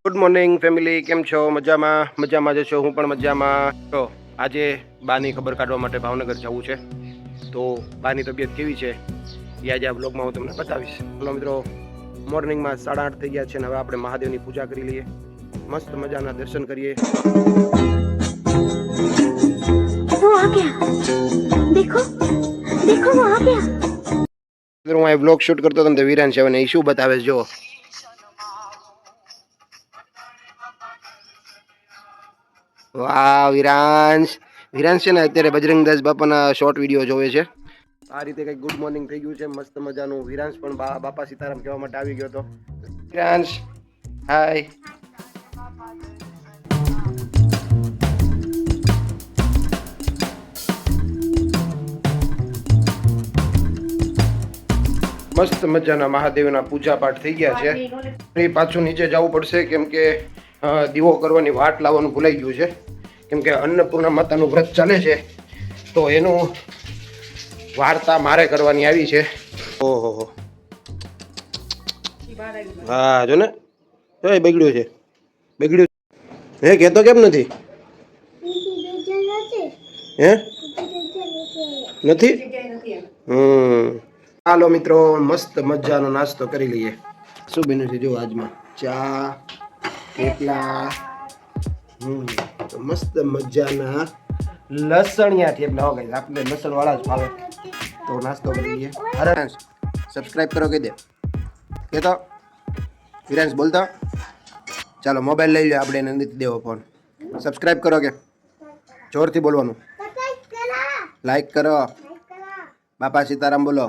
Good morning family, કેમ છો? મજામાં જશો? હું પણ મજામાં. તો આજે બાની ખબર કાઢવા માટે ભાવનગર જવું છે, તો બાની તબિયત કેવી છે એ આજે આ બ્લોગમાં હું તમને બતાવીશ. ચલો મિત્રો, મોર્નિંગમાં 8:30 થઈ ગયા છે અને હવે આપણે મહાદેવની પૂજા કરી લઈએ, મસ્ત મજાના દર્શન કરીએ. वो आ गया, देखो देखो वो आ गया. હું આ બ્લોગ શૂટ કરતો હતો ને વિરાન છે અને એ શું બતાવે છે જો. વાહ, વિરાંશ છે ને અત્યારે બજરંગદાસ બાપાના શોર્ટ વિડીયો જોવે છે. આ રીતે કંઈક ગુડ મોર્નિંગ થઈ ગયું છે, મસ્ત મજાનું. વિરાંશ પણ બાપા સીતારામ કહેવા માટે આવી ગયો હતો. વિરાંશ, હાય. મસ્ત મજાના મહાદેવના પૂજા પાઠ થઈ ગયા છે. પાછું નીચે જવું પડશે કેમ કે દીવો કરવાની વાટ લાવવાનું ભૂલાઈ ગયું છે, કેમ કે અન્નપૂર્ણા માતાનું વ્રત ચાલે છે, તો એનું વાર્તા મારે કરવાની આવી છે. ઓહો, હા જો ને, એ બગડ્યું હે, કહેતો કેમ નથી? હે નથી? ચાલો મિત્રો, મસ્ત મજાનો નાસ્તો કરી લઈએ. શું બન્યું છે જો આજમાં? ચા, થેપલા, મસ્ત મજાના લસણિયા થેપલા. ઓકે, આપણે લસણ વાળા જ ભાવે, તો નાસ્તો કરી લઈએ. હરાંશ, સબસ્ક્રાઇબ કરો કહી દે. કે તો વિરાંશ બોલતા. ચાલો મોબાઈલ લઈ લો, આપણે એને નથી દેવો ફોન. સબસ્ક્રાઇબ કરો કે જોરથી બોલવાનું. લાઈક કરો. બાપા સીતારામ બોલો.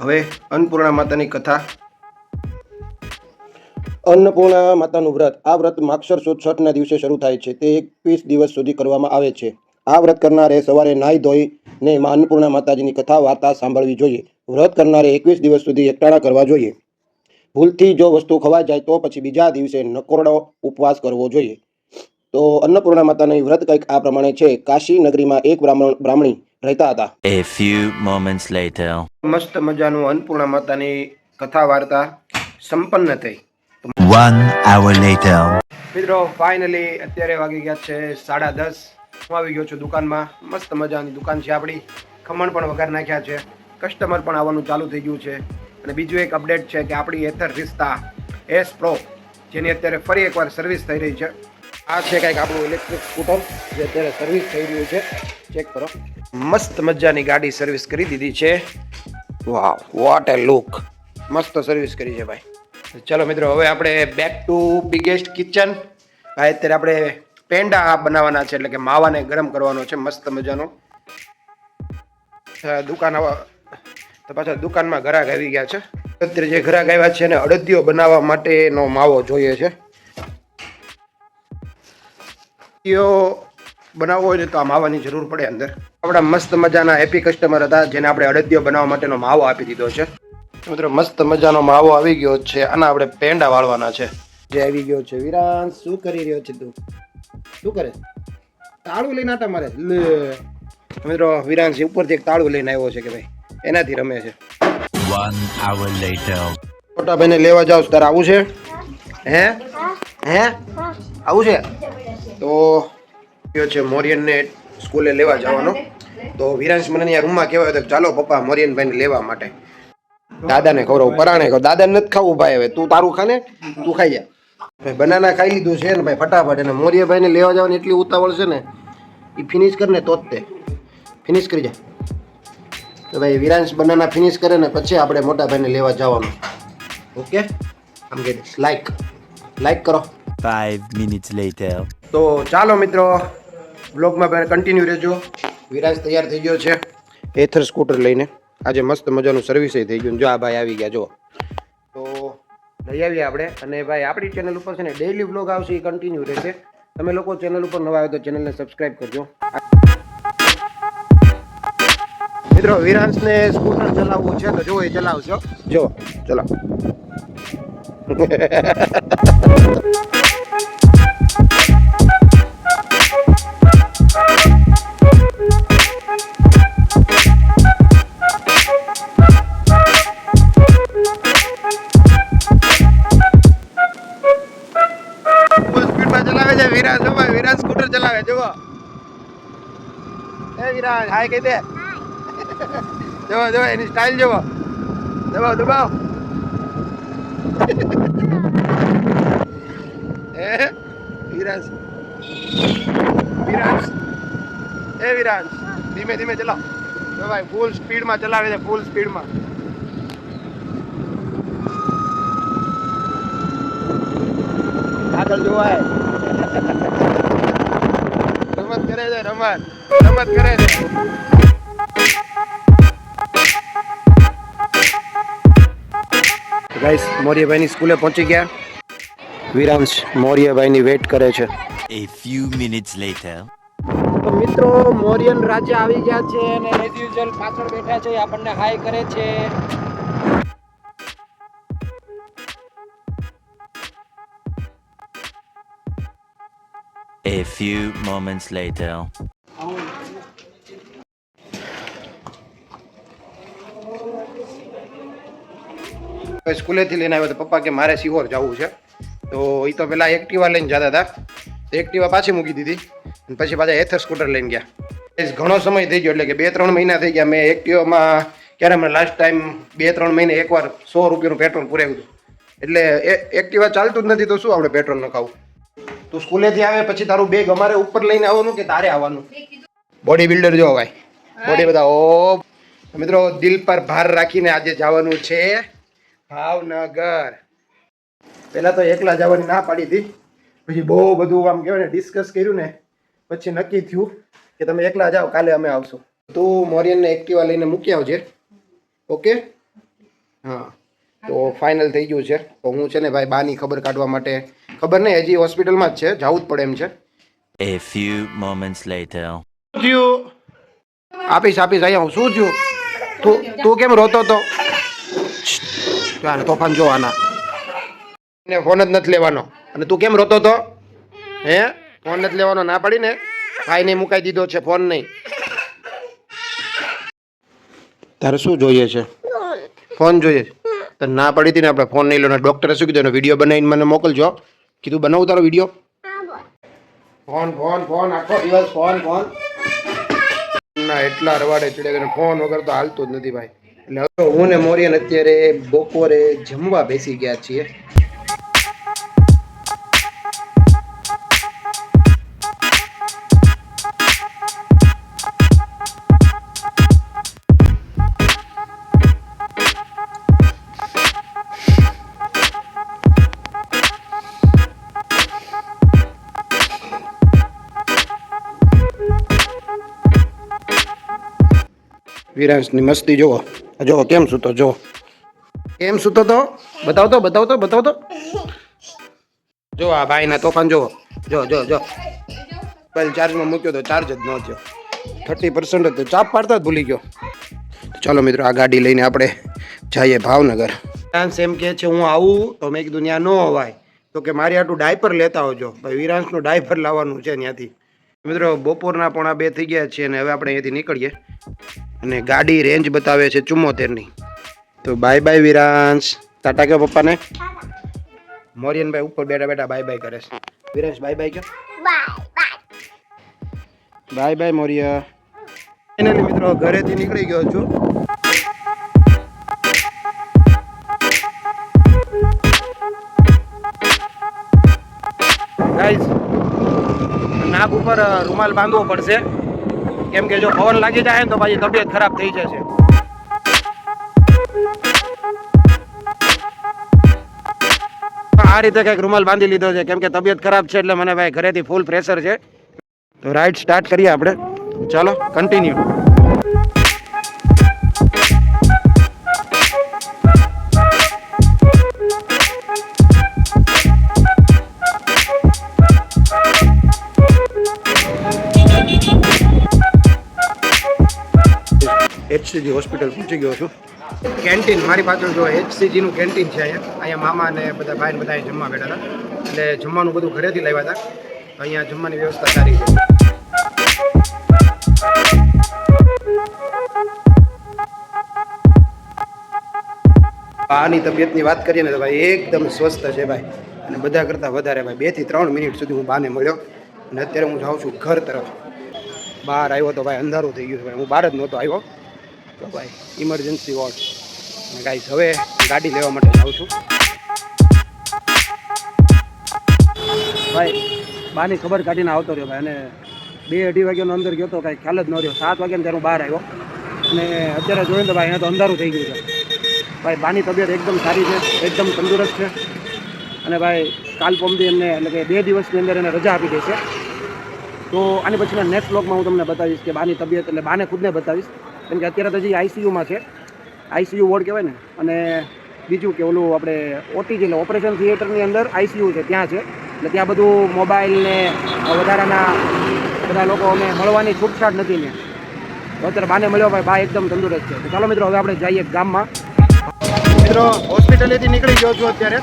હવે અન્નપૂર્ણા માતાની કથા. અન્નપૂર્ણા માતાનું વ્રત. આ વ્રત માગશર સુદ છઠના દિવસે શરૂ થાય છે. તે 21 દિવસ સુધી કરવામાં આવે છે. આ વ્રત કરનારે સવારે નાહી ધોઈને અન્નપૂર્ણા માતાજીની કથા વાર્તા સાંભળવી જોઈએ. વ્રત કરનારે 21 દિવસ સુધી એકટાણા કરવા જોઈએ. ભૂલથી જો વસ્તુ ખવાઈ જાય તો પછી બીજા દિવસે નકોરડો ઉપવાસ કરવો જોઈએ. તો અન્નપૂર્ણા માતાની વ્રત કંઈક આ પ્રમાણે છે. કાશી નગરીમાં એક બ્રાહ્મણી રહેતા હતા. A few moments later. મસ્ત મજાનું અન્નપૂર્ણા માતાની કથા વાર્તા સંપન્ન થઈ. 1 hour later. મિત્રો, ફાઇનલી અત્યારે વાગી ગયા છે 10:30. હું આવી ગયો છું દુકાનમાં. મસ્ત મજાની દુકાન છે આપણી. ખમણ પણ વઘાર નાખ્યા છે. કસ્ટમર પણ આવવાનું ચાલુ થઈ ગયું છે. અને બીજું એક અપડેટ છે કે આપણી એથર રિસ્તા S Pro, જેની અત્યારે ફરી એકવાર સર્વિસ થઈ રહી છે. આ છે કંઈક આપણું ઇલેક્ટ્રિક સ્કૂટર જે અત્યારે સર્વિસ થઈ રહ્યું છે. ચેક કરો. મસ્ત મજાની ગાડી સર્વિસ કરી દીધી છે. વાવ, વોટ એ લુક. મસ્ત સર્વિસ કરી છે ભાઈ. ચલો મિત્રો, હવે આપણે બેક ટુ બિગેસ્ટ કિચન. ભાઈ અત્યારે આપણે પેંડા બનાવવાના છે, એટલે કે માવાને ગરમ કરવાનો છે મસ્ત મજાનો. દુકાન તો પાછા દુકાનમાં ઘરાક આવી ગયા છે. અત્યારે જે ઘરાક આવ્યા છે એને અડદિયો બનાવવા માટેનો માવો જોઈએ છે. અડદિયો બનાવવો હોય ને તો આ માવાની જરૂર પડે અંદર. આપણા મસ્ત મજાના હેપી કસ્ટમર હતા જેને આપણે અડદિયો બનાવવા માટેનો માવો આપી દીધો છે. મિત્રો, મસ્ત મજાનો માવો આવી ગયો છે. આના આપણે પેંડા વાળવાના છે. જે આવી ગયો છે. વિરાંશ, શું કરી રહ્યો છે તું? શું કરે? તાળું લઈને આટા મારે. મિત્રો, વિરાંશ ઉપરથી એક તાળું લઈને આવ્યો છે કે ભાઈ એનાથી રમે છે. 1 hour later. મોટા ભાઈને લેવા જાવ તારે આવું છે? હે આવું છે? તો છે મોરિયનને સ્કૂલે લેવા જવાનો. તો વિરાંશ મને અહીંયા રૂમમાં કહેવાય તો ચાલો પપ્પા મોરિયનભાઈને લેવા માટે. દાદાને ખવડાવું, પરાણે કહો. દાદાને નથી ખાવું ભાઈ, હવે તું તારું ખાને, તું ખાઈ જા ભાઈ. બનાના ખાઈ લીધું છે ને ભાઈ ફટાફટ. અને મોરિયાભાઈને લેવા જવાની એટલી ઉતાવળ છે ને, એ ફિનિશ કરીને તો જ તે ફિનિશ કરી જા. તો ભાઈ વિરાંશ બનાના ફિનિશ કરે ને પછી આપણે મોટા ભાઈને લેવા જવાનું. ઓકે, આમ કે લાઈક કરો. 5 minutes later. તો ચાલો મિત્રો, બ્લોગમાં કન્ટિન્યુ રહેજો. વિરાંશ તૈયાર થઈ ગયો છે એથર સ્કૂટર લઈને. આજે મસ્ત મજાનું સર્વિસ થઈ ગયું. જો આ ભાઈ આવી ગયા જો. તો લઈ આવીએ આપણે. અને ભાઈ આપણી ચેનલ ઉપર છે ને ડેઈલી બ્લોગ આવશે, એ કન્ટિન્યુ રહેશે. તમે લોકો ચેનલ ઉપર નવા આવ્યો તો ચેનલને સબસ્ક્રાઈબ કરજો. મિત્રો, વિરાંશને સ્કૂટર ચલાવવું છે તો જો એ ચલાવશો. જો ચલાવ. ચલાવે જુઓ એ વિરાજ હાય કહી દે જુઓ જુઓ એની સ્ટાઇલ જુઓ દબાવ દબાવ એ વિરાજ વિરાજ એ વિરાજ ધીમે ધીમે ચલાવ જો ભાઈ ફૂલ સ્પીડમાં ચલાવે છે ફૂલ સ્પીડમાં આગળ જોવાય રમત કરે છે રમત કરે છે ગાઈસ મોર્યભાઈની સ્કૂલે પહોંચી ગયા વિરાંશ મોર્યભાઈની વેટ કરે છે A few minutes later. તો મિત્રો મોર્યન રાજા આવી ગયા છે અને એઝ યુઝ્યુઅલ પાછળ બેઠા છે આપણને હાય કરે છે A few moments later. સ્કૂલેથી લઈને આવ્યો તો પપ્પા કે મારે સિહોર જવું છે તો એ તો પેલા એક્ટિવા લઈને જતા હતા તો એક્ટિવા પાછી મૂકી દીધી અને પછી પાછા એથર સ્કૂટર લઈને ગયા ઘણો સમય થઈ ગયો એટલે કે 2-3 મહિના થઈ ગયા મેં એક્ટિવામાં ક્યારે મેં લાસ્ટ ટાઈમ 2-3 મહિને એકવાર 100 રૂપિયાનું પેટ્રોલ પૂરાવ્યું હતું એટલે એક્ટિવા ચાલતું જ નથી તો શું આપણે પેટ્રોલ ન ખાવું તું સ્કૂલેથી આવે પછી તારું બેગ અમારે ઉપર લઈને આવવાનું કે તારે આવવાનું બોડી બિલ્ડર જો ભાઈ બોડી બધા ઓ મિત્રો દિલ પર ભાર રાખીને આજે જવાનું છે ભાવનગર પહેલા તો એકલા જવાની ના પાડી હતી પછી બહુ બધું આમ કહેવાય ને ડિસ્કસ કર્યું ને પછી નક્કી થયું કે તમે એકલા જાઓ કાલે અમે આવશું તું મોરિયનને એક્ટિવા લઈને મૂકી આવજે ઓકે હા તો ફાઇનલ થઈ ગયું છે તો હું છે ને ભાઈ બાની ખબર કાઢવા માટે ખબર નહીં હજી હોસ્પિટલમાં જ છે જવું જ પડે એમ છે A few moments later. આપીશ અહીંયા હું શું થયું તું કેમ રોતો તો તોફાન જોવાના ને ફોન જ નથી લેવાનો અને તું કેમ રોતો તો હે ફોન નથી લેવાનો ના પડી ને ભાઈને મુકાઈ દીધો છે ફોન નહીં તારે શું જોઈએ છે ફોન જોઈએ તો ના પડી હતી ને આપણે ફોન નહીં લો ડોક્ટરે શું કીધું વિડીયો બનાવીને મને મોકલજો કીધું બનાવું તારો વિડીયો ફોન ફોન ફોન આખો દિવસ ફોન ફોન ના એટલા રવાડે ચડે ફોન વગર તો હાલતું જ નથી ભાઈ એટલે હવે હું ને મોરિયન અત્યારે બપોરે જમવા બેસી ગયા છીએ વિરાંશની મસ્તી જુઓ જો કેમ સૂતો જો કેમ સૂતો તો બતાવતો જો આ ભાઈના તોફાન જુઓ જો પહેલાં ચાર્જમાં મૂક્યો તો ચાર્જ જ ન થયો 30% તો ચાપ પાડતા જ ભૂલી ગયો ચાલો મિત્રો આ ગાડી લઈને આપણે જઈએ ભાવનગર વિરાંશ એમ કહે છે હું આવું તો મેં કીધું ત્યાં ન અવાય તો કે મારી આટલું ડાયપર લેતા આવજો ભાઈ વિરાંશનું ડાયપર લાવવાનું છે ત્યાંથી મિત્રો બપોરના 1:30 થઈ ગયા છે અને હવે આપણે અહીંયાથી નીકળીએ અને ગાડી રેન્જ બતાવે છે 74ની તો બાય બાય વિરાંશ ટાટા કહો પપ્પાને મોરિયનભાઈ ઉપર બેઠા બેઠા બાય બાય કરે છે વિરાંશ બાય બાય કહો બાય બાય મોરિયા ફાઇનલી મિત્રો ઘરેથી નીકળી ગયો છું ગાઈસ નાક ઉપર રૂમાલ બાંધવો પડશે કેમ કે જો પવન લાગી જાય ને તો પછી તબિયત ખરાબ થઈ જશે આ રીતે કંઈક રૂમાલ બાંધી લીધો છે કેમ કે તબિયત ખરાબ છે એટલે મને ભાઈ ઘરેથી ફૂલ પ્રેશર છે તો રાઈડ સ્ટાર્ટ કરીએ આપણે ચાલો કન્ટિન્યુ HCG હોસ્પિટલ પહોંચી ગયો છું કેન્ટીન મારી પાછળ જો HCGનું કેન્ટીન છે અહીંયા મામા અને બધા ભાઈ બધા જમવા બેઠા હતા એટલે જમવાનું બધું ઘરેથી લાવ્યા હતા અહીંયા જમવાની વ્યવસ્થા સારી છે આની તબિયતની વાત કરીએ ને તો ભાઈ એકદમ સ્વસ્થ છે ભાઈ અને બધા કરતાં વધારે ભાઈ 2 થી 3 મિનિટ સુધી હું બાને મળ્યો અને અત્યારે હું જાઉં છું ઘર તરફ. બહાર આવ્યો તો ભાઈ અંધારું થઈ ગયું છે ભાઈ, હું બહાર જ નહોતો આવ્યો તો ભાઈ ઇમરજન્સી વોર્ડ અને ગાઈસ હવે ગાડી લેવા માટે જાઉં છું. ભાઈ બાની ખબર કાઢીને આવતો રહ્યો ભાઈ, અને 2-2:30 વાગ્યાનો અંદર ગયો તો કાંઈ ખ્યાલ જ ન રહ્યો. 7 વાગ્યાને ત્યારે હું બહાર આવ્યો અને અત્યારે જોઈને તો ભાઈ અહીંયા તો અંધારું થઈ ગયું છે. ભાઈ બાની તબિયત એકદમ સારી છે, એકદમ તંદુરસ્ત છે અને ભાઈ કાલ પોમથી એમને એટલે કે 2 દિવસની અંદર એને રજા આપી દેશે. તો આની પછીના નેક્સ્ટ બ્લોગમાં હું તમને બતાવીશ કે બાની તબિયત, એટલે બાને ખુદને બતાવીશ, કેમ કે અત્યારે તો હજી આઈસીયુમાં છે, આઈસીયુ વોર્ડ કહેવાય ને. અને બીજું કે ઓલું આપણે ઓટીજી એટલે ઓપરેશન થિયેટરની અંદર આઈસીયુ છે, ત્યાં છે. એટલે ત્યાં બધું મોબાઈલ ને વધારાના બધા લોકોને મળવાની છૂટછાટ નથી ને. તો અત્યારે બાને મળ્યો ભાઈ, બા એકદમ તંદુરસ્ત છે. તો ચાલો મિત્રો હવે આપણે જઈએ ગામમાં. મિત્રો હોસ્પિટલેથી નીકળી ગયો છું અત્યારે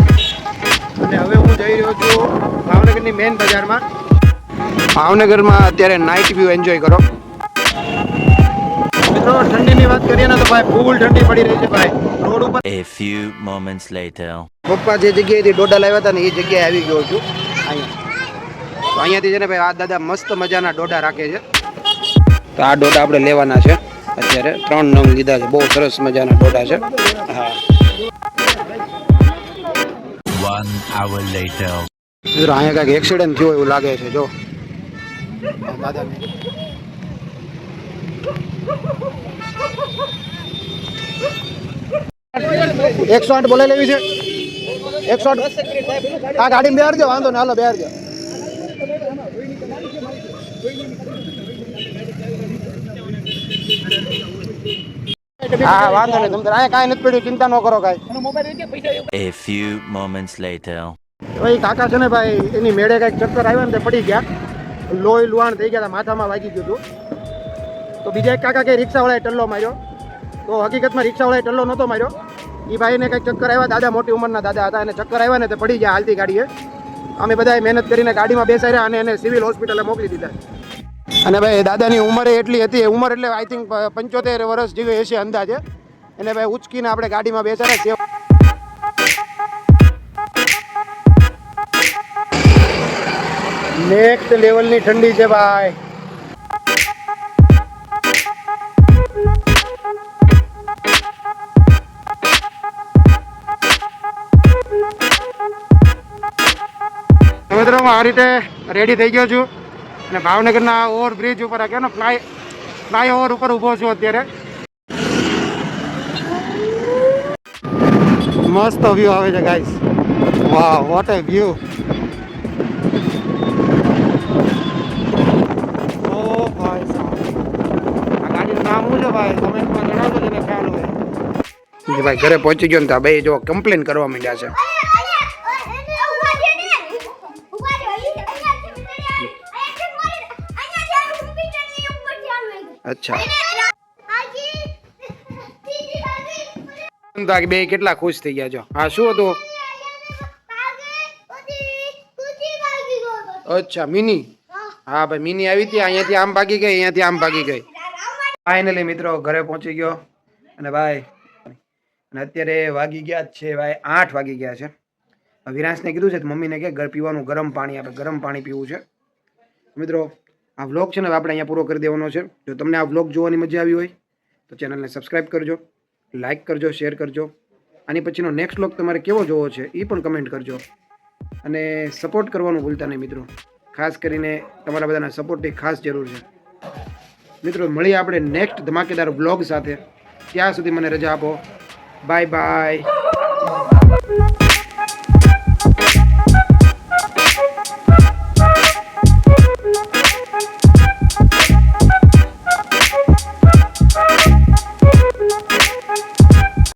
અને હવે હું જઈ રહ્યો છું ભાવનગરની મેઇન બજારમાં. ભાવનગરમાં અત્યારે નાઇટ વ્યૂ એન્જોય કરો. મિત્રો ઠંડીની વાત કરીએ ને તો ભાઈ ફૂલ ઠંડી પડી રહી છે ભાઈ રોડ ઉપર. A few moments later. પપ્પા જે જગ્યાએથી ડોડા લાવ્યા હતા ને એ જગ્યાએ આવી ગયો છું અહીંયા. તો અહીંયાથી છે ને ભાઈ આ દાદા મસ્ત મજાના ડોડા રાખે છે. તો આ ડોડા આપણે લેવાના છે અત્યારે. 3 નંગ લીધા છે, બહુ સરસ મજાના ડોડા છે. હા 1 hour later. મિત્રો અહીંયા કાંઈક એક્સિડન્ટ થયો એવું લાગે છે. જો દાદાને 108 બોલાવી લેવી છે. 108 આ ગાડીમાં બેહાડજો, વાંધો ને, હાલો બેહાડજો. હા વાંધો નહીં, તમે અહીંયા કાંઈ નથી પડ્યું, ચિંતા ન કરો કાંઈ. A few moments later. ભાઈ કાકા છે ને ભાઈ એની મેળે કાંઈક ચક્કર આવ્યા ને તે પડી ગયા, લોહી લુહાણ થઈ ગયા હતા, માથામાં વાગી ગયું હતું. તો બીજા એક કાકા કે રિક્ષાવાળાએ ટલ્લો માર્યો, તો હકીકતમાં રિક્ષાવાળાએ ટલ્લો નહોતો માર્યો. એ ભાઈને કંઈક ચક્કર આવ્યા, દાદા મોટી ઉંમરના દાદા હતા, એને ચક્કર આવ્યા ને તે પડી ગયા હાલતી ગાડીએ. અમે બધાએ મહેનત કરીને ગાડીમાં બેસાડ્યા અને એને સિવિલ હોસ્પિટલે મોકલી દીધા. અને ભાઈ દાદાની ઉંમરે એટલી હતી, ઉંમર એટલે આઈ થિંક 75 વર્ષ જેવી હશે અંદાજે. એને ભાઈ ઉચકીને આપણે ગાડીમાં બેસાડ્યા. નેક્સ્ટ લેવલની ઠંડી છે ભાઈ. મિત્રો હું આ રીતે રેડી થઈ ગયો છું અને ભાવનગરના ઓવરબ્રિજ ઉપર આ ને ફ્લાયઓવર ઉપર ઊભો છું અત્યારે. મસ્ત વ્યૂ આવે છે ગાઈસ. વાહ વોટ એ વ્યૂ. ભાઈ ઘરે પહોંચી ગયો ને તો ભાઈ જો કમ્પ્લેન કરવા માંડ્યા છે. અચ્છા બે કેટલા ખુશ થઈ ગયા છો. હા શું હતું? અચ્છા મિની. હા ભાઈ મિની આવી હતી, અહીંયાથી આમ ભાગી ગઈ, અહીંયાથી આમ ભાગી ગઈ. ફાઇનલી મિત્રો ઘરે પહોંચી ગયો અને ભાઈ અને અત્યારે વાગી ગયા છે ભાઈ 8 વાગી ગયા છે. વિરાંશને કીધું છે મમ્મીને કે ઘર પીવાનું ગરમ પાણી આપે, ગરમ પાણી પીવું છે. મિત્રો આ વ્લોગ છે ને આપણે અહીંયા પૂરો કરી દેવાનો છે. જો તમને આ વ્લોગ જોવાની મજા આવી હોય તો ચેનલને સબસ્ક્રાઈબ કરજો, લાઇક કરજો, શેર કરજો. આની પછીનો નેક્સ્ટ વ્લોગ તમારે કેવો જોવો છે એ પણ કમેન્ટ કરજો અને સપોર્ટ કરવાનું ભૂલતા નહીં મિત્રો. ખાસ કરીને તમારા બધાના સપોર્ટની ખાસ જરૂર છે. મિત્રો મળીએ આપણે નેક્સ્ટ ધમાકેદાર વ્લોગ સાથે. ત્યાં સુધી મને રજા આપો. Bye bye.